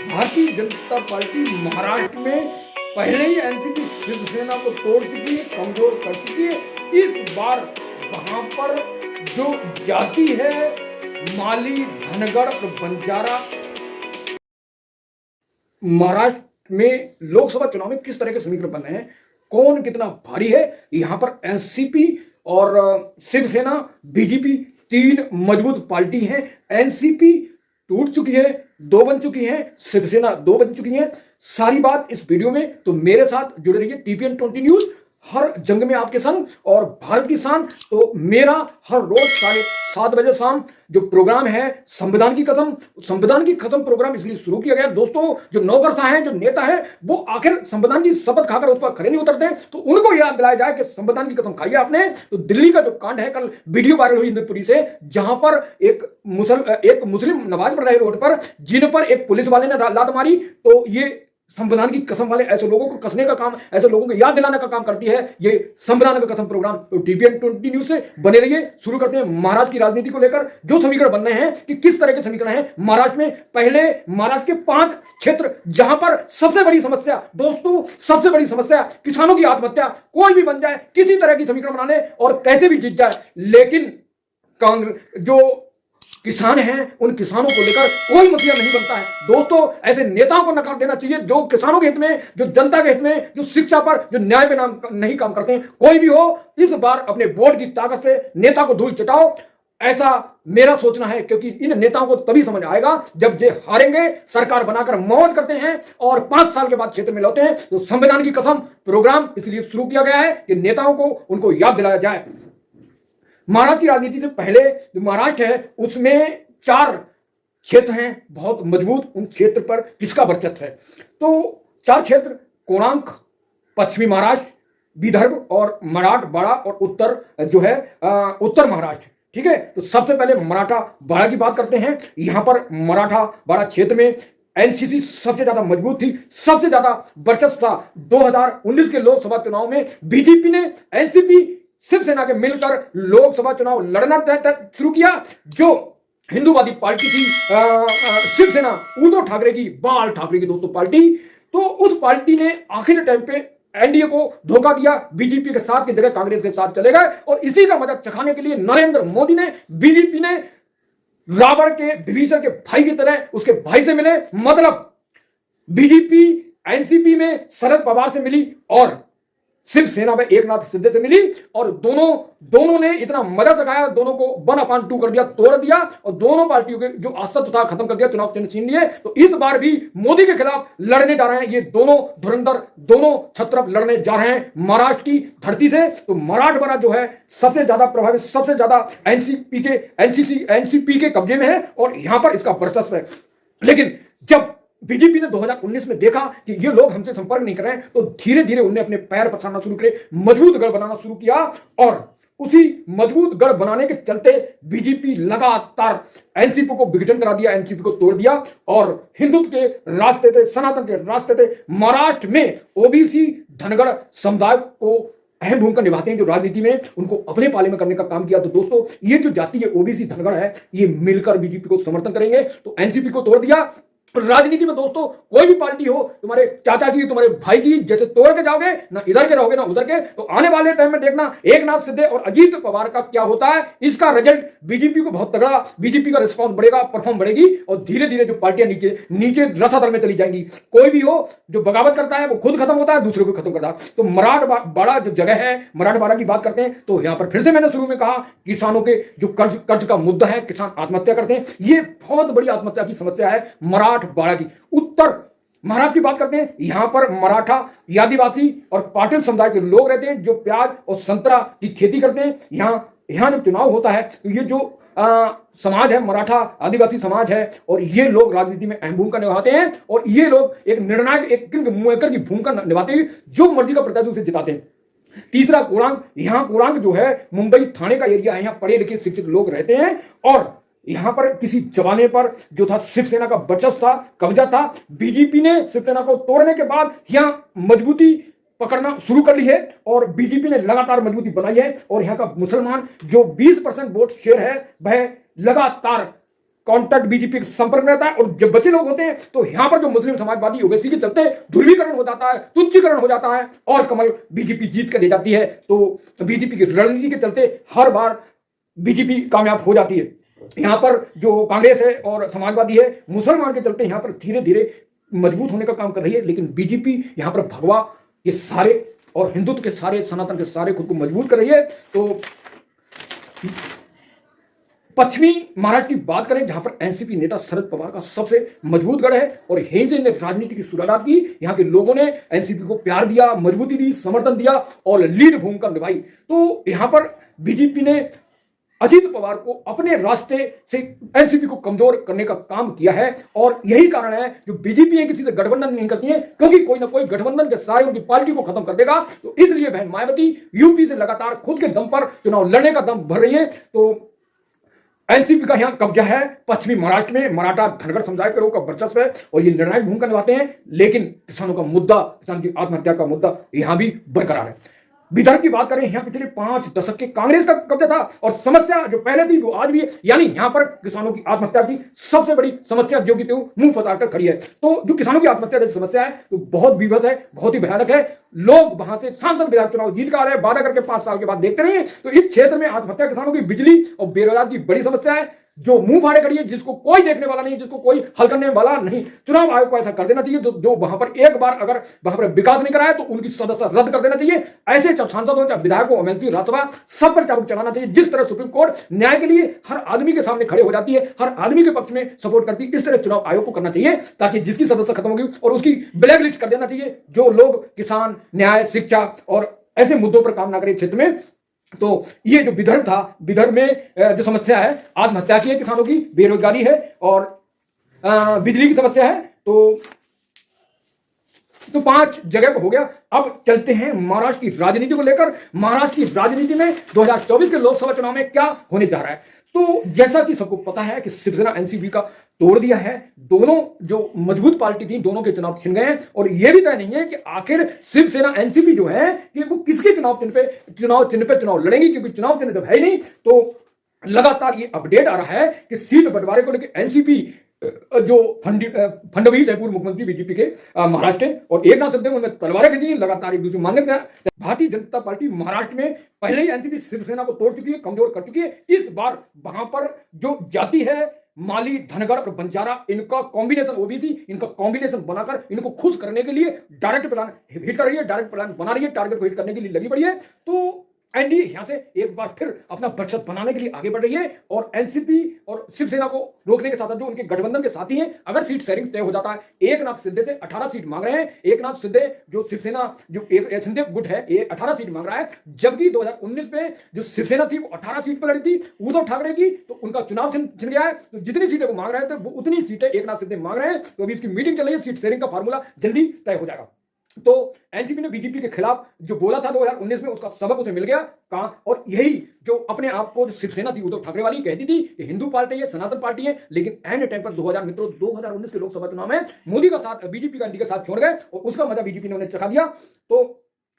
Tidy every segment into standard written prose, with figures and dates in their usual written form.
Bharatiya Janata party Maharashtra में पहले ही NCP Shiv Sena को तोड़ चुकी है, कमजोर कर चुकी है। इस बार वहां पर जो जाति है माली, धनगढ़ और बंजारा, महाराष्ट्र में लोकसभा चुनाव में किस तरह के समीकरण बन रहे हैं, कौन कितना भारी है, यहां पर एनसीपी और शिवसेना, बीजेपी तीन मजबूत पार्टी हैं। एनसीपी टूट चुकी है, दो बन चुकी है, शिवसेना दो बन चुकी है। सारी बात इस वीडियो में, तो मेरे साथ जुड़े रहिए। टीपीएन 20 न्यूज हर जंग में आपके संग और भारत की शान। तो मेरा हर रोज 7:30 बजे शाम जो प्रोग्राम है संविधान की कसम प्रोग्राम इसलिए शुरू किया गया दोस्तों। जो नौकरशाह हैं, जो नेता हैं, वो आखिर संविधान की शपथ खाकर उस पर खड़े नहीं उतरते हैं, तो उनको याद दिलाया जाए कि संविधान की कसम खाई है आपने। तो दिल्ली का जो कांड है, कल वीडियो वायरल हुई इंद्रपुरी से, जहां पर एक मुस्लिम नमाज पढ़ रहे रोड पर, जिन पर एक पुलिस वाले ने लात मारी। तो ये संविधान की कसम वाले ऐसे लोगों को कसने का काम, ऐसे लोगों को याद दिलाने का काम करती है ये संविधान का कसम प्रोग्राम। तो टीपीएन 20 न्यूज से बने रहिए। शुरू करते हैं महाराष्ट्र की राजनीति को लेकर जो समीकरण बन रहे हैं कि किस तरह के समीकरण हैं महाराष्ट्र में। पहले महाराष्ट्र के 5 क्षेत्र जहां पर सबसे बड़ी समस्या दोस्तों, सबसे बड़ी समस्या किसानों की आत्महत्या। कोई भी बन जाए, किसी तरह की समीकरण बना ले और कैसे भी जीत जाए, लेकिन कांग्रेस जो किसान हैं, उन किसानों को लेकर कोई मसला नहीं बनता है दोस्तों। ऐसे नेताओं को नकार देना चाहिए जो किसानों के हित में, जो जनता के हित में, जो शिक्षा पर, जो न्याय पे नाम नहीं काम करते हैं। कोई भी हो, इस बार अपने वोट की ताकत से नेता को धूल चटाओ, ऐसा मेरा सोचना है। क्योंकि इन नेताओं को तभी समझ आएगा जब ये हारेंगे, सरकार बनाकर मौज करते हैं और 5 साल के बाद क्षेत्र में लौटते हैं। तो संविधान की कसम प्रोग्राम इसलिए शुरू किया गया है कि नेताओं को उनको याद दिलाया जाए। महाराष्ट्र की राजनीति से पहले जो महाराष्ट्र है उसमें 4 क्षेत्र हैं बहुत मजबूत। उन क्षेत्र पर किसका वर्चस्व है? तो 4 क्षेत्र कोणार्क, पश्चिमी महाराष्ट्र, विदर्भ और मराठवाड़ा और उत्तर महाराष्ट्र। ठीक है, तो सबसे पहले मराठवाड़ा की बात करते हैं। यहां पर मराठवाड़ा क्षेत्र में एनसीसी सबसे ज्यादा मजबूत थी, सबसे ज्यादा वर्चस्व था। 2019 के लोकसभा चुनाव में बीजेपी ने एनसीपी शिवसेना के मिलकर लोकसभा चुनाव लड़ना शुरू किया। जो हिंदूवादी पार्टी थी शिवसेना, उद्धव ठाकरे की, बाल ठाकरे की दोस्तों पार्टी, तो उस पार्टी ने आखिरी टाइम पे एनडीए को धोखा दिया, बीजेपी के साथ की जगह कांग्रेस के साथ चले गए। और इसी का मजा चखाने के लिए नरेंद्र मोदी ने, बीजेपी ने रावण के, विभीषण के भाई की तरह उसके भाई से मिले। मतलब बीजेपी एनसीपी में शरद पवार से मिली और शिवसेना में एकनाथ शिंदे से मिली, और दोनों ने इतना मजा सखाया, दोनों को 1/2 कर दिया, तोड़ दिया, और दोनों पार्टियों के जो अस्तित्व था खत्म कर दिया, चुनाव चिन्ह छीन लिए। तो इस बार भी मोदी के खिलाफ लड़ने जा रहे हैं ये दोनों धुरंधर, दोनों छत्रप लड़ने जा रहे हैं महाराष्ट्र की धरती से। तो मराठवाड़ा जो है सबसे ज्यादा प्रभावित, सबसे ज्यादा एनसीपी के कब्जे में है और यहां पर इसका वर्चस्व है। लेकिन जब बीजेपी ने 2019 में देखा कि ये लोग हमसे संपर्क नहीं कर रहे हैं, तो धीरे धीरे उन्होंने अपने पैर पसारना शुरू करे, मजबूत गढ़ बनाना शुरू किया। और उसी मजबूत गढ़ बनाने के चलते बीजेपी लगातार एनसीपी को विघटन करा दिया, एनसीपी को तोड़ दिया और हिंदुत्व के रास्ते थे, सनातन के रास्ते थे। महाराष्ट्र में ओबीसी धनगढ़ समुदाय को अहम भूमिका निभाते हैं जो राजनीति में, उनको अपने पाले में करने का काम किया। तो दोस्तों ये जो जाति है ओबीसी धनगढ़ है, ये मिलकर बीजेपी को समर्थन करेंगे। तो एनसीपी को तोड़ दिया। राजनीति में दोस्तों कोई भी पार्टी हो, तुम्हारे चाचा की, तुम्हारे भाई की, जैसे तोड़ के जाओगे ना, इधर के रहोगे ना उधर के, तो आने वाले टाइम में देखना एकनाथ शिंदे और अजीत पवार का क्या होता है। इसका रिजल्ट बीजेपी को बहुत तगड़ा, बीजेपी का रिस्पांस बढ़ेगा, परफॉर्म बढ़ेगी और धीरे धीरे जो पार्टियां नीचे रसातल में चली जाएंगी। कोई भी हो जो बगावत करता है वो खुद खत्म होता है, दूसरे को खत्म करता है। तो मराठवाड़ा जो जगह है, मराठवाड़ा की बात करते हैं, तो यहां पर फिर से मैंने शुरू में कहा किसानों के जो कर्ज का मुद्दा है, किसान आत्महत्या करते हैं, ये बहुत बड़ी आत्महत्या की समस्या है मराठवाड़ा की। उत्तर महाराष्ट्र की बात करते हैं, यहां पर मराठा, आदिवासी और पाटिल समुदाय के लोग रहते हैं जो प्याज और संतरा की खेती करते हैं। यहां जब चुनाव होता है तो ये जो समाज है, मराठा आदिवासी समाज है, और ये लोग राजनीति में अहम भूमिका निभाते हैं और ये लोग एक निर्णायक, एक किंग मेकर की भूमिका निभाते हैं, जो मर्जी का प्रत्याशी उसे जिताते हैं। तीसरा कोणार्क, यहाँ कोणार्क जो है मुंबई थाने का एरिया है, यहाँ पढ़े लिखे शिक्षित लोग रहते हैं और यहां पर किसी जमाने पर जो था शिवसेना का वर्चस्व था, कब्जा था। बीजेपी ने शिवसेना को तोड़ने के बाद यहां मजबूती पकड़ना शुरू कर ली है और बीजेपी ने लगातार मजबूती बनाई है और यहां का मुसलमान जो 20% वोट शेयर है वह लगातार कॉन्टैक्ट बीजेपी के संपर्क में रहता है, और जब बचे लोग होते हैं तो यहां पर जो मुस्लिम समाजवादी ओवैसी के चलते ध्रुवीकरण हो जाता है, तुच्छीकरण हो जाता है, और कमल बीजेपी जीत कर ले जाती है। तो बीजेपी की रणनीति के चलते हर बार बीजेपी कामयाब हो जाती है। यहां पर जो कांग्रेस है और समाजवादी है, मुसलमान के चलते यहां पर धीरे धीरे मजबूत होने का काम कर रही है, लेकिन बीजेपी यहां पर भगवा के सारे और हिंदुत्व के सारे, सनातन के सारे खुद को मजबूत कर रही है। तो पश्चिमी महाराष्ट्र की बात करें, जहां पर एनसीपी नेता शरद पवार का सबसे मजबूत गढ़ है, और यहीं से राजनीति की शुरुआत की। यहां के लोगों ने एनसीपी को प्यार दिया, मजबूती दी, समर्थन दिया और लीड भूमिका निभाई। तो यहां पर बीजेपी ने अजीत पवार को अपने रास्ते से एनसीपी को कमजोर करने का काम किया है, और यही कारण है जो बीजेपी है किसी से गठबंधन नहीं करती है, क्योंकि कोई ना कोई गठबंधन के सारे उनकी पार्टी को खत्म कर देगा। तो इसलिए बहन मायावती यूपी से लगातार खुद के दम पर चुनाव लड़ने का दम भर रही है। तो एनसीपी का यहां कब्जा है पश्चिमी महाराष्ट्र में, मराठा धनगर समुदाय के लोगों का वर्चस्व है और ये निर्णायक भूमिका निभाते हैं, लेकिन किसानों का मुद्दा, किसान की आत्महत्या का मुद्दा यहां भी बरकरार है। विदर्भ की बात करें, यहां पिछले 5 दशक के कांग्रेस का कब्जा था, और समस्या जो पहले थी वो आज भी है, यानी यहां पर किसानों की आत्महत्या की सबसे बड़ी समस्या जो कि मुंह फंसा कर खड़ी है। तो जो किसानों की आत्महत्या जैसी समस्या है तो बहुत विभत्स है, बहुत ही भयानक है। लोग वहां से सांसद विधायक चुनाव जीत कर आ रहे हैं, वादा करके 5 साल के बाद देखते रहिए। तो इस क्षेत्र में आत्महत्या, किसानों की बिजली और बेरोजगार की बड़ी समस्या है, जो मुंह फाड़े खड़ी है, जिसको कोई देखने वाला नहीं, जिसको कोई हल करने वाला नहीं। चुनाव आयोग को ऐसा कर देना चाहिए जो वहां पर एक बार अगर वहां पर विकास नहीं कराया तो उनकी सदस्य रद्द कर देना चाहिए। ऐसे सांसद हो, चाहे विधायक हो, मंत्री, राज्यसभा, सब पर चाबुक चलाना चाहिए। जिस तरह सुप्रीम कोर्ट न्याय के लिए हर आदमी के सामने खड़े हो जाती है, हर आदमी के पक्ष में सपोर्ट करती है, इस तरह चुनाव आयोग को करना चाहिए, ताकि जिसकी सदस्य खत्म होगी और उसकी ब्लैक लिस्ट कर देना चाहिए। जो लोग किसान, न्याय, शिक्षा और ऐसे मुद्दों पर काम ना करें क्षेत्र में। तो ये जो विदर्भ था, विदर्भ में जो समस्या है आत्महत्या की है, किसानों की बेरोजगारी है और बिजली की समस्या है। तो 5 जगह पर हो गया। अब चलते हैं महाराष्ट्र की राजनीति को लेकर। महाराष्ट्र की राजनीति में 2024 के लोकसभा चुनाव में क्या होने जा रहा है। तो जैसा कि सबको पता है कि शिवसेना एनसीपी का तोड़ दिया है, दोनों जो मजबूत पार्टी थी दोनों के चुनाव छिन गए हैं, और यह भी तय नहीं है कि आखिर शिवसेना एनसीपी जो है कि वो किसके चुनाव चिन्ह पे चुनाव लड़ेंगी, क्योंकि चुनाव चिन्ह जब है ही नहीं। तो लगातार ये अपडेट आ रहा है कि सीट बंटवारे को लेकर एनसीपी जो फडणवीस है, पूर्व मुख्यमंत्री बीजेपी के महाराष्ट्र, और एकनाथ शिंदे उन्होंने तलवारें खींची, लगातार एक दूसरे मान्यता। भारतीय जनता पार्टी महाराष्ट्र में पहले ही एनसीपी शिवसेना को तोड़ चुकी है, कमजोर कर चुकी है। इस बार वहां पर जो जाति है, माली, धनगर और बंजारा, इनका कॉम्बिनेशन, ओबीसी, इनका कॉम्बिनेशन बनाकर इनको खुश करने के लिए डायरेक्ट प्लान हिट कर रही है, डायरेक्ट प्लान बना रही है, टारगेट को हिट करने के लिए लगी पड़ी है। तो एनडीए यहां से एक बार फिर अपना वर्चस्व बनाने के लिए आगे बढ़ रही है, और एनसीपी और शिवसेना को रोकने के साथ जो उनके गठबंधन के साथी हैं, अगर सीट शेयरिंग तय हो जाता है, एकनाथ शिंदे से 18 सीट मांग रहे हैं। एकनाथ शिंदे जो शिवसेना जो एक शिंदे गुट है, ये 18 सीट मांग रहा है, जबकि 2019 में जो शिवसेना थी वो 18 सीट पर लड़ी थी उद्धव ठाकरे की, तो उनका चुनाव छिन गया है। तो जितनी सीटें वो मांग रहे थे वो उतनी सीटें एकनाथ शिंदे मांग रहे हैं। तो अभी इसकी मीटिंग चल रही है, सीट शेयरिंग का फार्मूला जल्दी तय हो जाएगा। तो एनसीपी ने बीजेपी के खिलाफ जो बोला था 2019 में, उसका सबक उसे मिल गया कहां, और यही जो अपने आप को जो शिवसेना थी उद्धव ठाकरे वाली कहती थी कि हिंदू पार्टी है, सनातन पार्टी है, लेकिन एंड टाइम पर 2019 के लोकसभा चुनाव में मोदी का साथ, बीजेपी का एनडीए का साथ छोड़ गए, और उसका मजा बीजेपी ने उन्हें चखा दिया। तो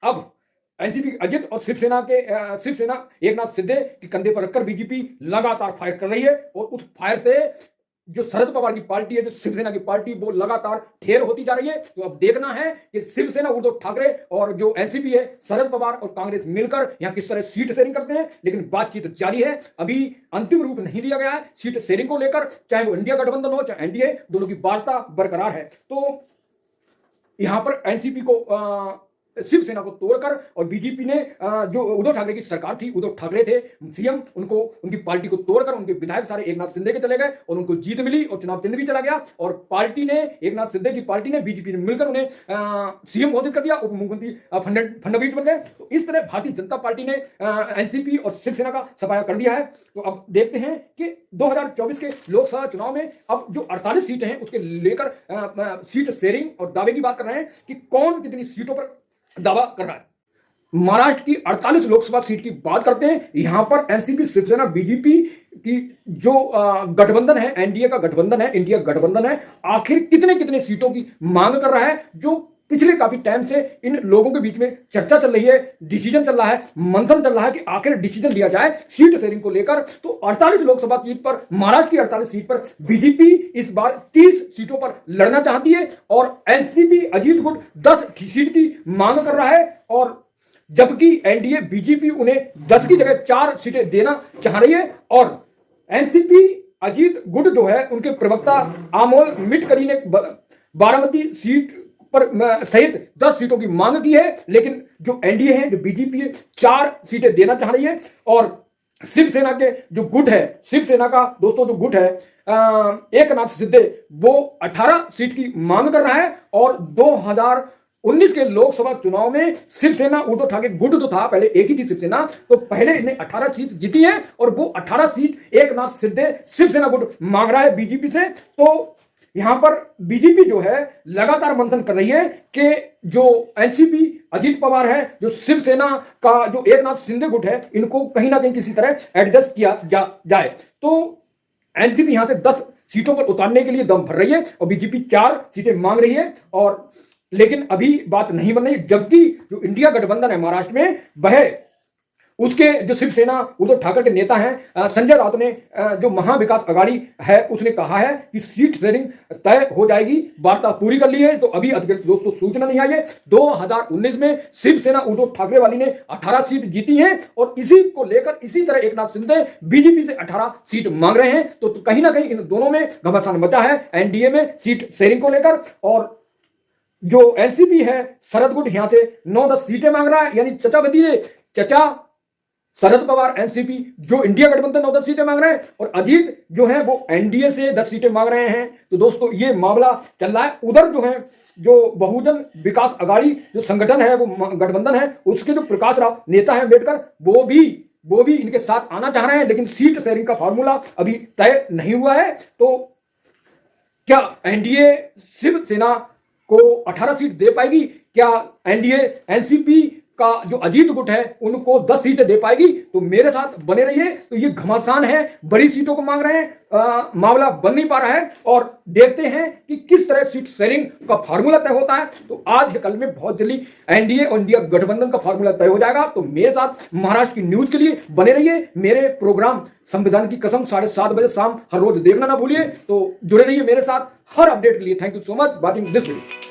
अब एनसीपी अजित और शिवसेना एकनाथ शिंदे के कंधे पर रखकर बीजेपी लगातार फायर कर रही है, और उस फायर से जो शरद पवार की पार्टी है, जो शिवसेना की पार्टी, वो लगातार ठेर होती जा रही है। तो अब देखना है कि शिवसेना, उद्धव ठाकरे और जो एनसीपी है, शरद पवार और कांग्रेस मिलकर यहां किस तरह सीट शेयरिंग करते हैं। लेकिन बातचीत जारी है, अभी अंतिम रूप नहीं दिया गया है सीट शेयरिंग को लेकर, चाहे वो इंडिया गठबंधन हो चाहे एनडीए, दोनों की वार्ता बरकरार है। तो यहां पर एनसीपी को शिवसेना को तोड़कर, और बीजेपी ने जो उद्धव ठाकरे की सरकार थी, उद्धव ठाकरे थे सीएम, उनको, उनकी पार्टी को तोड़कर उनके विधायक सारे एकनाथ शिंदे के चले गए, और उनको जीत मिली और चुनाव चिन्ह भी चला गया, और पार्टी ने, एकनाथ शिंदे की पार्टी ने, बीजेपी ने मिलकर उन्हें सीएम घोषित कर दिया, उप मुख्यमंत्री फडणवीस बन गए। तो इस तरह भारतीय जनता पार्टी ने एनसीपी और शिवसेना का सफाया कर दिया है। तो अब देखते हैं कि 2024 के लोकसभा चुनाव में अब जो 48 सीटें हैं उसके लेकर सीट शेयरिंग और दावे की बात कर रहे हैं कि कौन कितनी सीटों पर दावा कर रहा है। महाराष्ट्र की 48 लोकसभा सीट की बात करते हैं। यहां पर एनसीपी, शिवसेना, बीजेपी की जो गठबंधन है, एनडीए का गठबंधन है, इंडिया गठबंधन है, आखिर कितने सीटों की मांग कर रहा है, जो पिछले काफी टाइम से इन लोगों के बीच में चर्चा चल रही है, डिसीजन चल रहा है, मंथन चल रहा है कि आखिर डिसीजन लिया जाए सीट शेयरिंग को लेकर। तो 48 लोकसभा सीट पर, महाराष्ट्र की 48 सीट पर बीजेपी इस बार 30 सीटों पर लड़ना चाहती है और एनसीपी अजीत गुट 10 सीट की मांग कर रहा है, और जबकि एनडीए बीजेपी उन्हें 10 की जगह 4 सीटें देना चाह रही है। और एनसीपी अजीत गुट जो है, उनके प्रवक्ता अमोल मिटकरी ने बारामती सीट पर सहित 10 सीटों की मांग की है, लेकिन जो एनडीए है, जो बीजेपी है, 4 सीटें देना चाह रही है। और शिवसेना के जो गुट है, शिवसेना का दोस्तों जो गुट है एकनाथ शिंदे, वो 18 सीट की मांग कर रहा है। और 2019 के लोकसभा चुनाव में शिवसेना उद्धव ठाकरे गुट तो था, पहले एक ही थी शिवसेना, तो पहले इन्हें 18 सीट जीती है और वो 18 सीट एकनाथ शिंदे शिवसेना गुट मांग रहा है बीजेपी से। तो यहां पर बीजेपी जो है लगातार मंथन कर रही है कि जो एनसीपी अजीत पवार है, जो शिवसेना का जो एकनाथ शिंदे गुट है, इनको कहीं ना कहीं किसी तरह एडजस्ट किया जाए। तो एनसीपी यहां से 10 सीटों पर उतारने के लिए दम भर रही है और बीजेपी 4 सीटें मांग रही है, और लेकिन अभी बात नहीं बन रही। जबकि जो इंडिया गठबंधन है महाराष्ट्र में, वह उसके जो शिवसेना उद्धव ठाकरे के नेता हैं संजय राउत ने, जो महाविकास अघाड़ी है, उसने कहा है कि सीट शेयरिंग तय हो जाएगी, वार्ता पूरी कर ली है। तो अभी अधिकृत दोस्तों सूचना नहीं आई है। 2019 में शिवसेना उद्धव ठाकरे वाली ने 18 सीट जीती है और इसी को लेकर इसी तरह एकनाथ शिंदे बीजेपी से 18 सीट मांग रहे हैं। तो कहीं ना कहीं इन दोनों में घमासान मचा है एनडीए में सीट शेयरिंग को लेकर। और जो एनसीपी है, शरद गुट यहां से 9-10 सीटें मांग रहा है, यानी चचा भतीजे, चचा शरद पवार एनसीपी जो इंडिया गठबंधन 9-10 सीटें मांग रहे हैं, और अजीत जो है वो एनडीए से 10 सीटें मांग रहे हैं। तो दोस्तों ये मामला चल रहा है। उधर जो है, जो बहुजन विकास अघाड़ी जो संगठन है, वो गठबंधन है, उसके जो प्रकाश राव नेता है अम्बेडकर, वो भी इनके साथ आना चाह रहे हैं, लेकिन सीट शेयरिंग का फॉर्मूला अभी तय नहीं हुआ है। तो क्या एनडीए शिवसेना को 18 सीट दे पाएगी? क्या एनडीए एनसीपी का जो अजीत गुट है उनको 10 सीटें दे पाएगी? तो मेरे साथ बने रहिए। तो ये घमासान है, बड़ी सीटों को मांग रहे हैं, मामला बन नहीं पा रहा है, और देखते हैं कि किस तरह सीट शेयरिंग का फार्मूला तय होता है। तो आज कल में बहुत जल्दी एनडीए और इंडिया गठबंधन का फार्मूला तय हो जाएगा। तो मेरे साथ महाराष्ट्र की न्यूज के लिए बने रहिए। मेरे प्रोग्राम संविधान की कसम 7:30 बजे शाम हर रोज देखना ना भूलिए। तो जुड़े रहिए मेरे साथ हर अपडेट के लिए। Thank you so much watching this video.